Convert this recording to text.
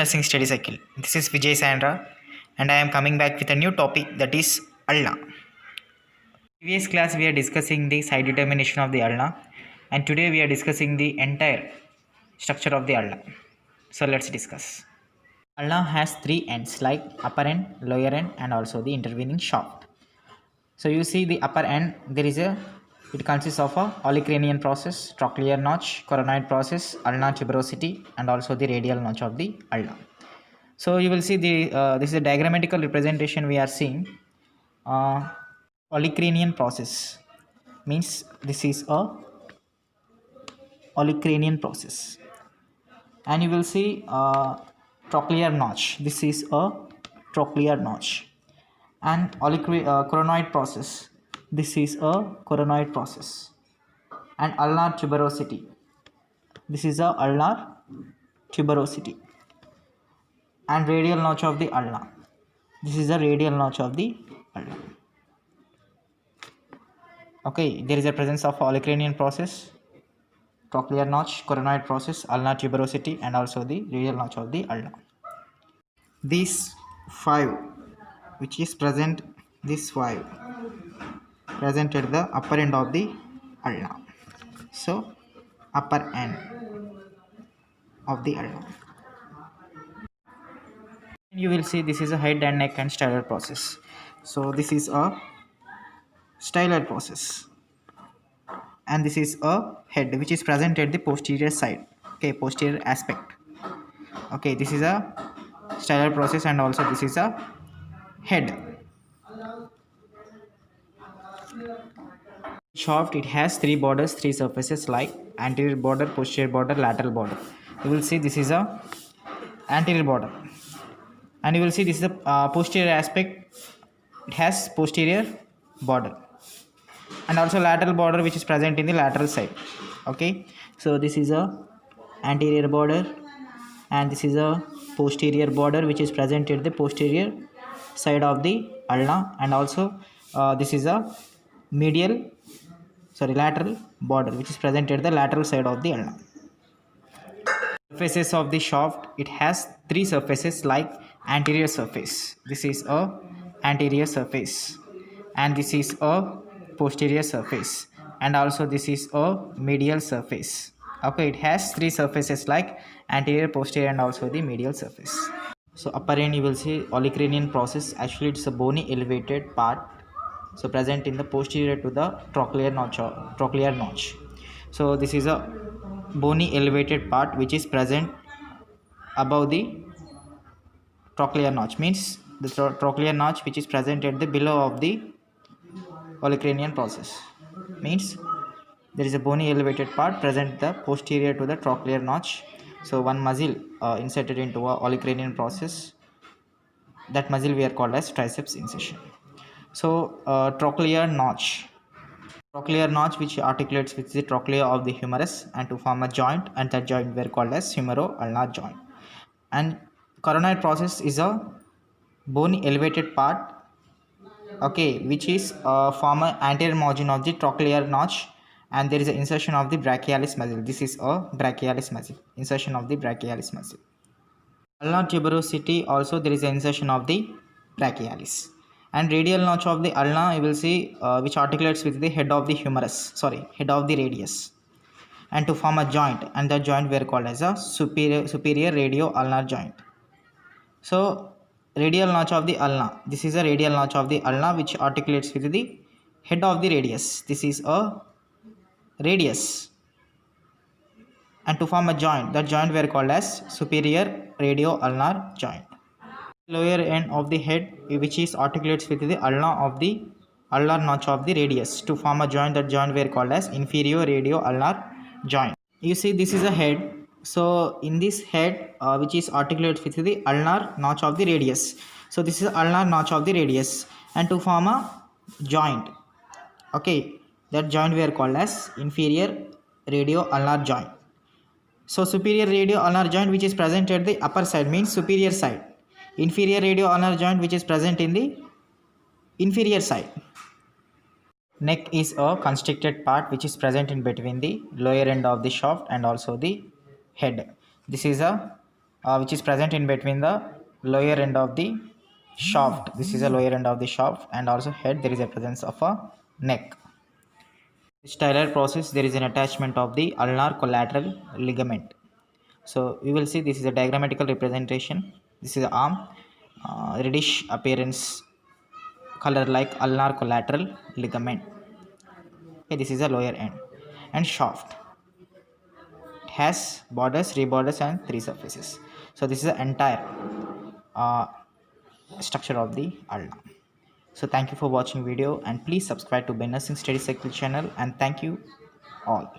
Nursing Study Cycle. This is Vijay Sandra, and I am coming back with a new topic, that is ulna. Previous class we are discussing the site determination of the ulna, and today we are discussing the entire structure of the ulna. So let's discuss. Ulna has three ends like upper end, lower end, and also the intervening shaft. So you see the upper end, it consists of a olecranian process, trochlear notch, coronoid process, ulnar tuberosity, and also the radial notch of the ulna. So you will see this is a diagrammatical representation we are seeing. Olecranian process means this is a olecranian process, and you will see trochlear notch. This is a trochlear notch, and coronoid process. This is a coronoid process, and ulnar tuberosity. This is a ulnar tuberosity, and radial notch of the ulna. This is a radial notch of the ulna. Okay, there is a presence of olecranian process, trochlear notch, coronoid process, ulnar tuberosity, and also the radial notch of the ulna. These five, which is present, this five present at the upper end of the ulna. So, upper end of the ulna. You will see this is a head and neck and styloid process. So, this is a styloid process, and this is a head which is present at the posterior side, okay, posterior aspect. Okay, this is a styloid process, and also this is a head. Shaft, it has three borders, three surfaces like anterior border, posterior border, lateral border. You will see this is a anterior border, and you will see this is a posterior aspect. It has posterior border, and also lateral border which is present in the lateral side. Okay, so this is a anterior border, and this is a posterior border which is present at the posterior side of the ulna, and also this is a lateral border which is present at the lateral side of the ulna. Surfaces of the shaft, it has three surfaces like anterior surface. This is a anterior surface, and this is a posterior surface, and also this is a medial surface. Okay, it has three surfaces like anterior, posterior, and also the medial surface. So upper end, you will see olecranian process. Actually, it's a bony elevated part, so present in the posterior to the trochlear notch. So this is a bony elevated part which is present above the trochlear notch, means the trochlear notch which is present at the below of the olecranian process, means there is a bony elevated part present the posterior to the trochlear notch. So one muscle inserted into a olecranian process, that muscle we are called as triceps incision. So trochlear notch which articulates with the trochlea of the humerus and to form a joint, and that joint we are called as humero-ulnar joint. And coronoid process is a bony elevated part, okay, which is form a anterior margin of the trochlear notch, and there is an insertion of the brachialis muscle. This is a brachialis muscle, insertion of the brachialis muscle. Ulnar tuberosity, also there is an insertion of the brachialis. And radial notch of the ulna, you will see which articulates with the head of the radius, and to form a joint, and that joint we are called as a superior radio-ulnar joint. So radial notch of the ulna, this is a radial notch of the ulna which articulates with the head of the radius. This is a radius, and to form a joint, that joint we are called as superior radio-ulnar joint. Lower end of the head which is articulates with the ulnar notch of the radius to form a joint, that joint we are called as inferior radio-ulnar joint. You see this is a head, so in this head which is articulates with the ulnar notch of the radius, so this is ulnar notch of the radius, and to form a joint, okay, that joint we are called as inferior radio-ulnar joint. So superior radio-ulnar joint which is present at the upper side means superior side, inferior radio-ulnar joint which is present in the inferior side. Neck is a constricted part which is present in between the lower end of the shaft and also the head. This is a which is present in between the lower end of the shaft. This is a lower end of the shaft, and also head there is a presence of a neck. This Tyler process, there is an attachment of the ulnar collateral ligament. So we will see this is a diagrammatical representation. This is the arm, reddish appearance, color like ulnar collateral ligament. Okay, this is the lower end. And shaft, it has borders, reborders, and three surfaces. So this is the entire uh, structure of the ulna. So thank you for watching video, and please subscribe to Ben Nursing Study Cycle channel, and thank you all.